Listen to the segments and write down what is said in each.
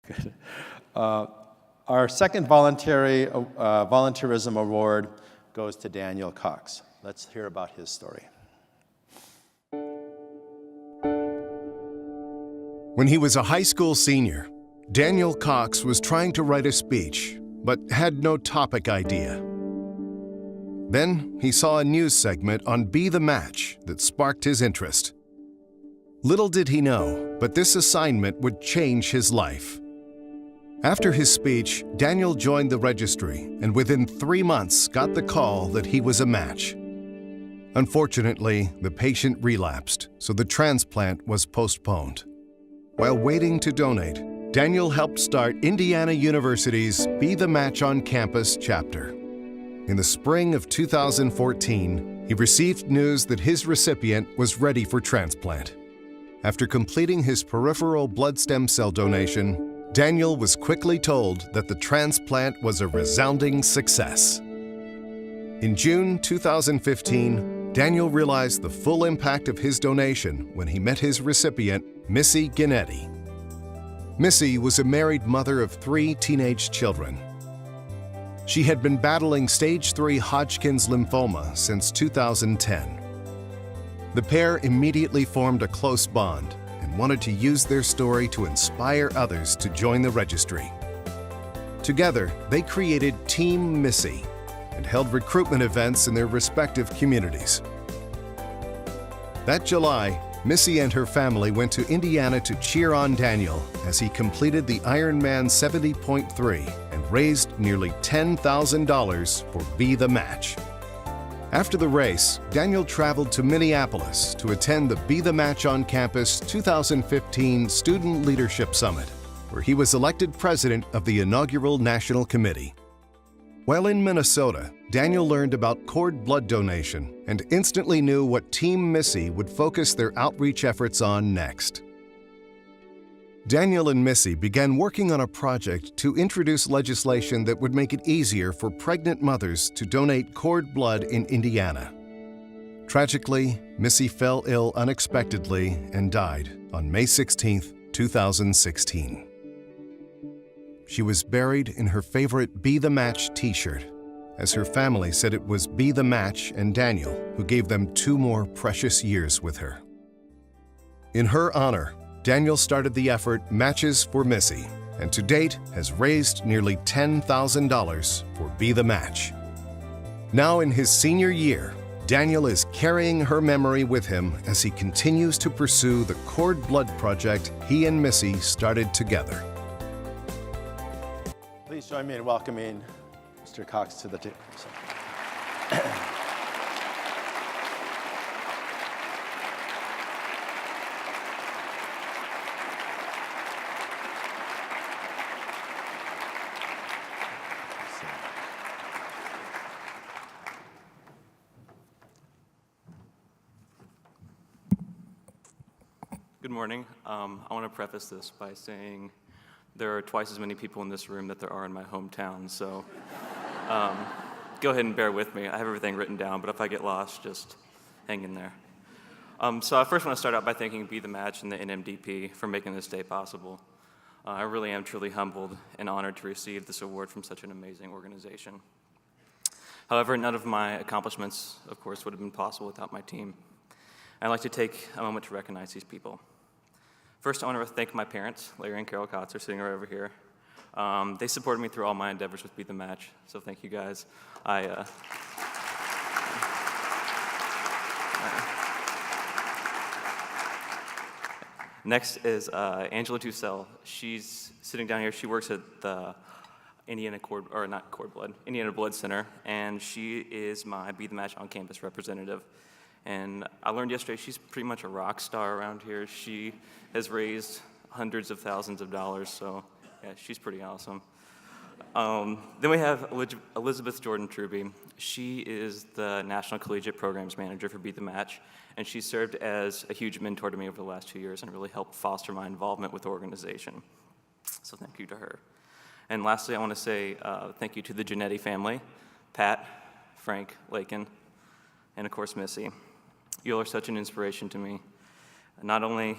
Good. Our second volunteerism award goes to Daniel Cox. Let's hear about his story. When he was a high school senior, Daniel Cox was trying to write a speech, but had no topic idea. Then he saw a news segment on Be the Match that sparked his interest. Little did he know, but this assignment would change his life. After his speech, Daniel joined the registry and within 3 months got the call that he was a match. Unfortunately, the patient relapsed, so the transplant was postponed. While waiting to donate, Daniel helped start Indiana University's Be the Match on Campus chapter. In the spring of 2014, he received news that his recipient was ready for transplant. After completing his peripheral blood stem cell donation, Daniel was quickly told that the transplant was a resounding success. In June 2015, Daniel realized the full impact of his donation when he met his recipient, Missy Gennady. Missy was a married mother of 3 teenage children. She had been battling stage 3 Hodgkin's lymphoma since 2010. The pair immediately formed a close bond and wanted to use their story to inspire others to join the registry. Together, they created Team Missy and held recruitment events in their respective communities. That July, Missy and her family went to Indiana to cheer on Daniel as he completed the Ironman 70.3 and raised nearly $10,000 for Be the Match. After the race, Daniel traveled to Minneapolis to attend the Be the Match on Campus 2015 Student Leadership Summit, where he was elected president of the inaugural National Committee. While in Minnesota, Daniel learned about cord blood donation and instantly knew what Team Missy would focus their outreach efforts on next. Daniel and Missy began working on a project to introduce legislation that would make it easier for pregnant mothers to donate cord blood in Indiana. Tragically, Missy fell ill unexpectedly and died on May 16, 2016. She was buried in her favorite Be the Match t-shirt, as her family said it was Be the Match and Daniel who gave them 2 more precious years with her. In her honor, Daniel started the effort Matches for Missy, and to date has raised nearly $10,000 for Be the Match. Now in his senior year, Daniel is carrying her memory with him as he continues to pursue the cord blood project he and Missy started together. Please join me in welcoming Mr. Cox to the table. Good morning. I want to preface this by saying there are twice as many people in this room that there are in my hometown, so go ahead and bear with me. I have everything written down, but if I get lost, just hang in there. So I first want to start out by thanking Be the Match and the NMDP for making this day possible. I really am truly humbled and honored to receive this award from such an amazing organization. However, none of my accomplishments, of course, would have been possible without my team. I'd like to take a moment to recognize these people. First, I want to thank my parents, Larry and Carol Kotz, are sitting right over here. They supported me through all my endeavors with Be the Match, so thank you guys. Next is Angela Tussell. She's sitting down here. She works at the Indiana Blood Center, and she is my Be the Match on Campus representative. And I learned yesterday she's pretty much a rock star around here. She has raised hundreds of thousands of dollars, so yeah, she's pretty awesome. Then we have Elizabeth Jordan Truby. She is the National Collegiate Programs Manager for Be the Match, and she served as a huge mentor to me over the last 2 years and really helped foster my involvement with the organization. So thank you to her. And lastly, I want to say thank you to the Gennady family, Pat, Frank, Lakin, and of course Missy. You all are such an inspiration to me, not only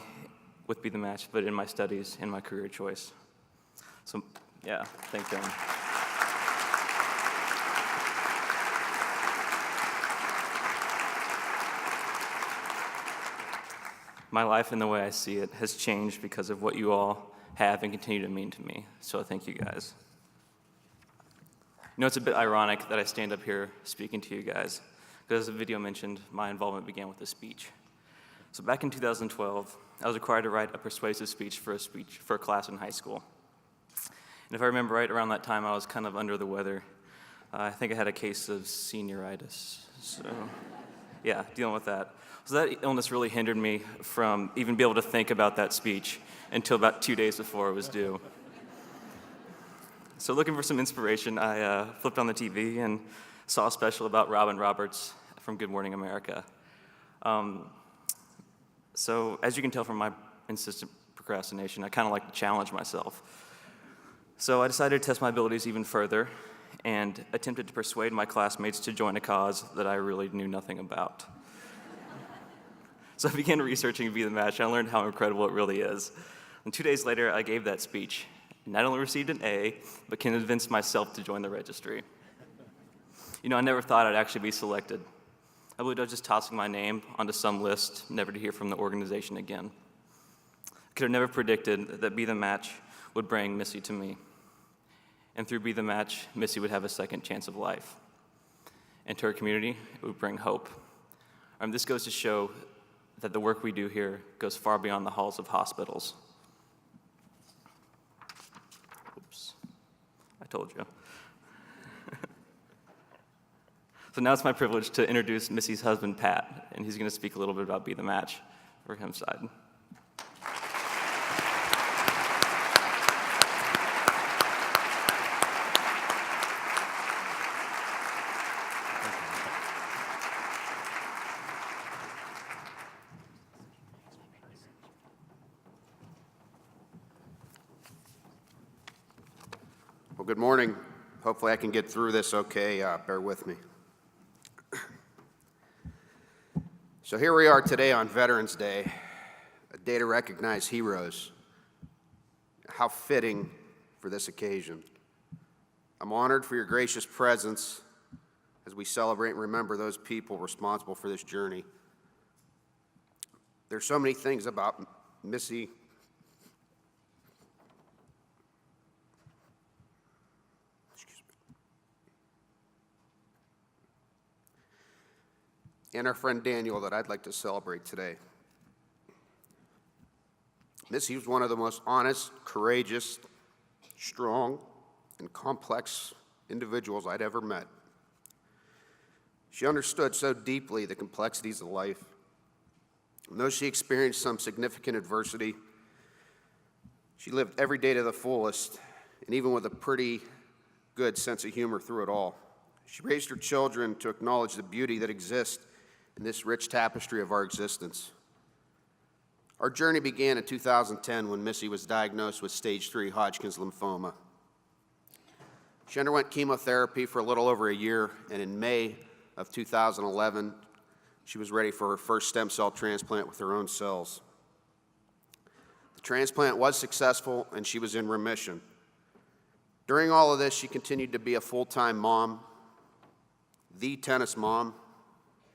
with Be the Match, but in my studies and my career choice. So, yeah, thank them. My life and the way I see it has changed because of what you all have and continue to mean to me. So thank you guys. You know, it's a bit ironic that I stand up here speaking to you guys, because as the video mentioned, my involvement began with a speech. So back in 2012, I was required to write a persuasive speech for a class in high school. And if I remember right, around that time I was kind of under the weather. I think I had a case of senioritis. So yeah, dealing with that. So that illness really hindered me from even being able to think about that speech until about 2 days before it was due. So looking for some inspiration, I flipped on the TV and saw a special about Robin Roberts from Good Morning America. So as you can tell from my insistent procrastination, I kind of like to challenge myself. So I decided to test my abilities even further and attempted to persuade my classmates to join a cause that I really knew nothing about. So I began researching Be The Match, and I learned how incredible it really is. And 2 days later, I gave that speech. Not only received an A, but convinced myself to join the registry. You know, I never thought I'd actually be selected. I believed I was just tossing my name onto some list, never to hear from the organization again. I could have never predicted that Be The Match would bring Missy to me. And through Be The Match, Missy would have a second chance of life. And to our community, it would bring hope. This goes to show that the work we do here goes far beyond the halls of hospitals. Oops, I told you. So now it's my privilege to introduce Missy's husband, Pat, and he's going to speak a little bit about Be The Match for his side. Well, good morning. Hopefully I can get through this okay. Bear with me. So here we are today on Veterans Day, a day to recognize heroes. How fitting for this occasion. I'm honored for your gracious presence as we celebrate and remember those people responsible for this journey. There's so many things about Missy and our friend Daniel that I'd like to celebrate today. Missy was one of the most honest, courageous, strong, and complex individuals I'd ever met. She understood so deeply the complexities of life. And though she experienced some significant adversity, she lived every day to the fullest, and even with a pretty good sense of humor through it all. She raised her children to acknowledge the beauty that exists in this rich tapestry of our existence. Our journey began in 2010 when Missy was diagnosed with stage 3 Hodgkin's lymphoma. She underwent chemotherapy for a little over a year, and in May of 2011, she was ready for her first stem cell transplant with her own cells. The transplant was successful, and she was in remission. During all of this, she continued to be a full-time mom, the tennis mom,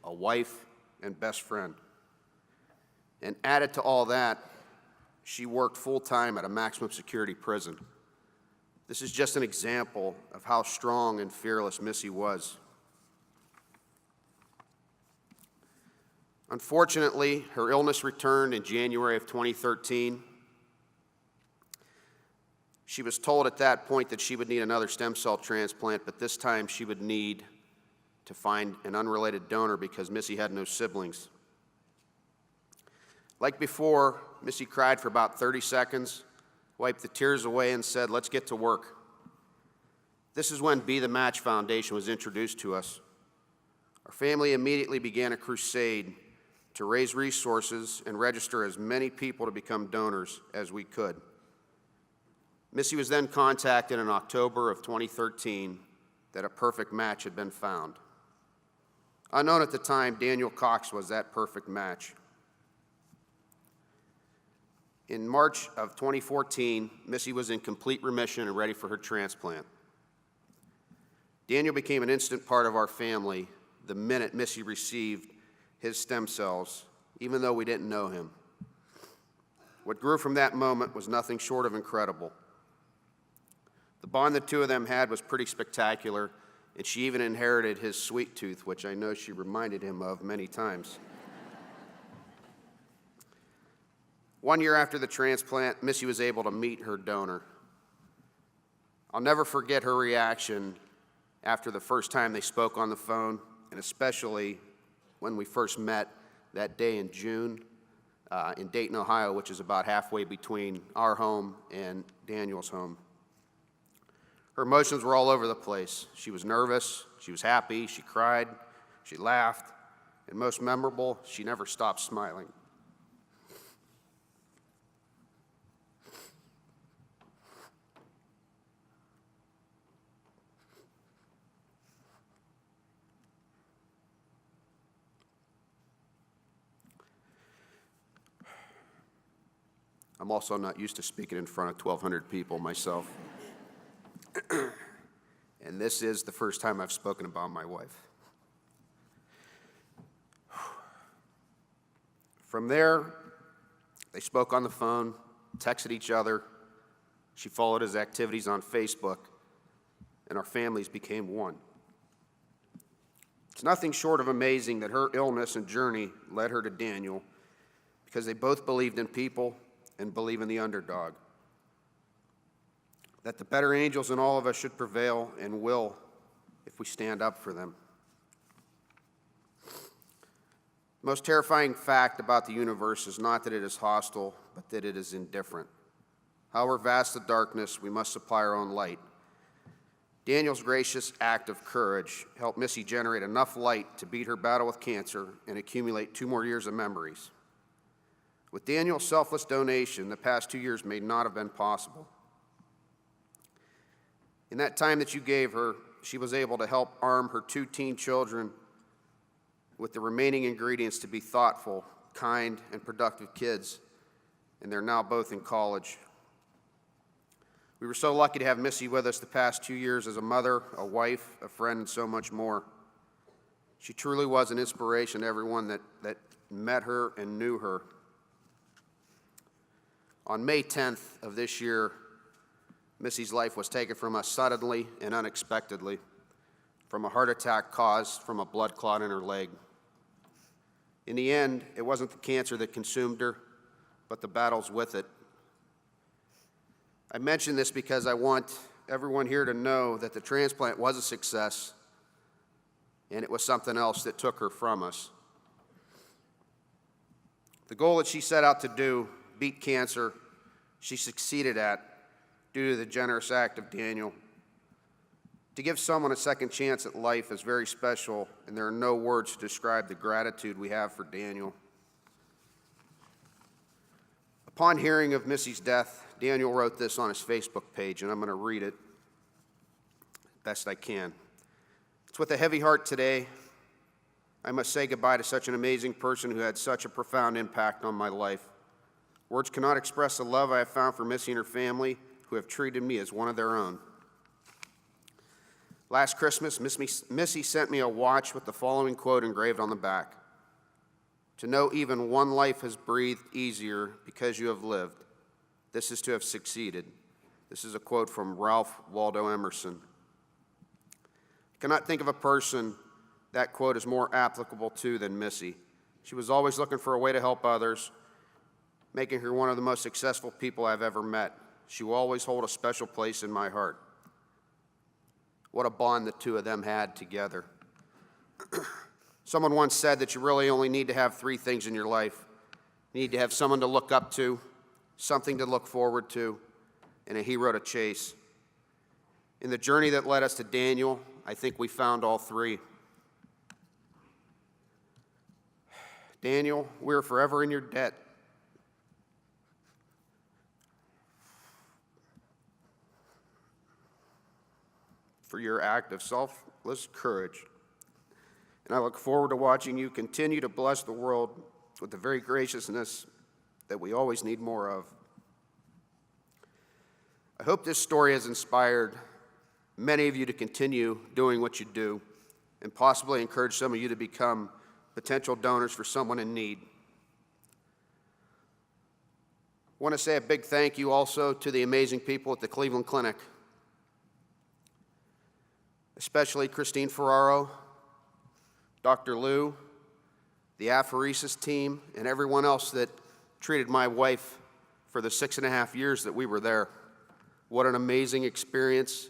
a wife, and best friend. And added to all that, she worked full-time at a maximum security prison. This is just an example of how strong and fearless Missy was. Unfortunately, her illness returned in January of 2013. She was told at that point that she would need another stem cell transplant, but this time she would need to find an unrelated donor because Missy had no siblings. Like before, Missy cried for about 30 seconds, wiped the tears away, and said, "Let's get to work." This is when Be The Match Foundation was introduced to us. Our family immediately began a crusade to raise resources and register as many people to become donors as we could. Missy was then contacted in October of 2013 that a perfect match had been found. Unknown at the time, Daniel Cox was that perfect match. In March of 2014, Missy was in complete remission and ready for her transplant. Daniel became an instant part of our family the minute Missy received his stem cells, even though we didn't know him. What grew from that moment was nothing short of incredible. The bond the two of them had was pretty spectacular, and she even inherited his sweet tooth, which I know she reminded him of many times. 1 year after the transplant, Missy was able to meet her donor. I'll never forget her reaction after the first time they spoke on the phone, and especially when we first met that day in June in Dayton, Ohio, which is about halfway between our home and Daniel's home. Her emotions were all over the place. She was nervous, she was happy, she cried, she laughed, and most memorable, she never stopped smiling. I'm also not used to speaking in front of 1,200 people myself. And this is the first time I've spoken about my wife. From there, they spoke on the phone, texted each other. She followed his activities on Facebook, and our families became one. It's nothing short of amazing that her illness and journey led her to Daniel, because they both believed in people and believe in the underdog. That the better angels in all of us should prevail and will if we stand up for them. The most terrifying fact about the universe is not that it is hostile, but that it is indifferent. However vast the darkness, we must supply our own light. Daniel's gracious act of courage helped Missy generate enough light to beat her battle with cancer and accumulate 2 more years of memories. With Daniel's selfless donation, the past 2 years may not have been possible. In that time that you gave her, she was able to help arm her 2 teen children with the remaining ingredients to be thoughtful, kind, and productive kids, and they're now both in college. We were so lucky to have Missy with us the past 2 years as a mother, a wife, a friend, and so much more. She truly was an inspiration to everyone that met her and knew her. On May 10th of this year, Missy's life was taken from us suddenly and unexpectedly from a heart attack caused from a blood clot in her leg. In the end, it wasn't the cancer that consumed her, but the battles with it. I mention this because I want everyone here to know that the transplant was a success, and it was something else that took her from us. The goal that she set out to do, beat cancer, she succeeded at due to the generous act of Daniel. To give someone a second chance at life is very special, and there are no words to describe the gratitude we have for Daniel. Upon hearing of Missy's death, Daniel wrote this on his Facebook page, and I'm going to read it best I can. It's with a heavy heart today, I must say goodbye to such an amazing person who had such a profound impact on my life. Words cannot express the love I have found for Missy and her family, who have treated me as one of their own. Last Christmas, Missy sent me a watch with the following quote engraved on the back. To know even one life has breathed easier because you have lived. This is to have succeeded. This is a quote from Ralph Waldo Emerson. I cannot think of a person that quote is more applicable to than Missy. She was always looking for a way to help others, making her one of the most successful people I've ever met. She will always hold a special place in my heart. What a bond the two of them had together. Someone once said that you really only need to have 3 things in your life. You need to have someone to look up to, something to look forward to, and a hero to chase. In the journey that led us to Daniel, I think we found all 3. Daniel, we're forever in your debt. For your act of selfless courage. And I look forward to watching you continue to bless the world with the very graciousness that we always need more of. I hope this story has inspired many of you to continue doing what you do and possibly encourage some of you to become potential donors for someone in need. I want to say a big thank you also to the amazing people at the Cleveland Clinic, especially Christine Ferraro, Dr. Lou, the apheresis team, and everyone else that treated my wife for the 6.5 years that we were there. What an amazing experience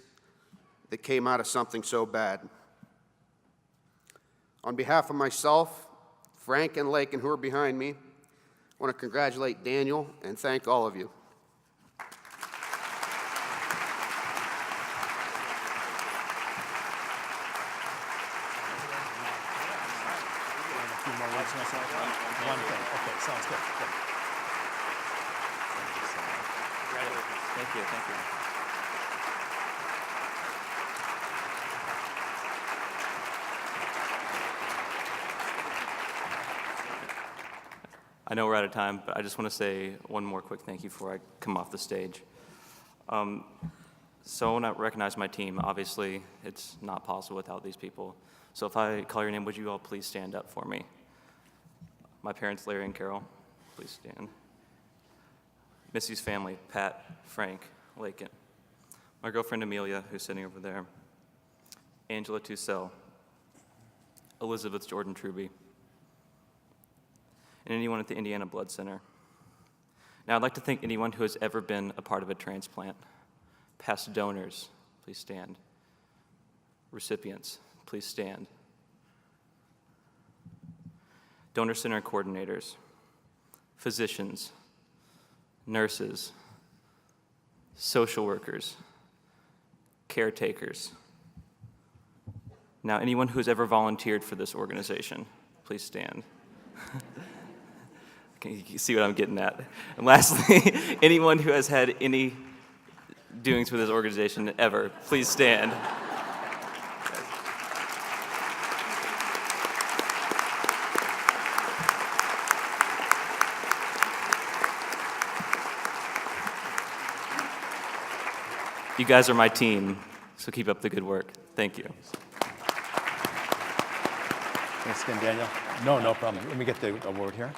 that came out of something so bad. On behalf of myself, Frank, and Lakin, who are behind me, I want to congratulate Daniel and thank all of you. One thing. Okay, sounds good. Good. Thank you, thank you. I know we're out of time, but I just want to say one more quick thank you before I come off the stage. So I want to recognize my team. Obviously, it's not possible without these people. So if I call your name, would you all please stand up for me? My parents, Larry and Carol, please stand. Missy's family, Pat, Frank, Lakin. My girlfriend, Amelia, who's sitting over there. Angela Tussell. Elizabeth Jordan Truby. And anyone at the Indiana Blood Center. Now, I'd like to thank anyone who has ever been a part of a transplant. Past donors, please stand. Recipients, please stand. Donor center coordinators, physicians, nurses, social workers, caretakers. Now, anyone who has ever volunteered for this organization, please stand. You see what I'm getting at. And lastly, anyone who has had any doings with this organization ever, please stand. You guys are my team, so keep up the good work. Thank you. Thanks again, Daniel. No problem. Let me get the award here.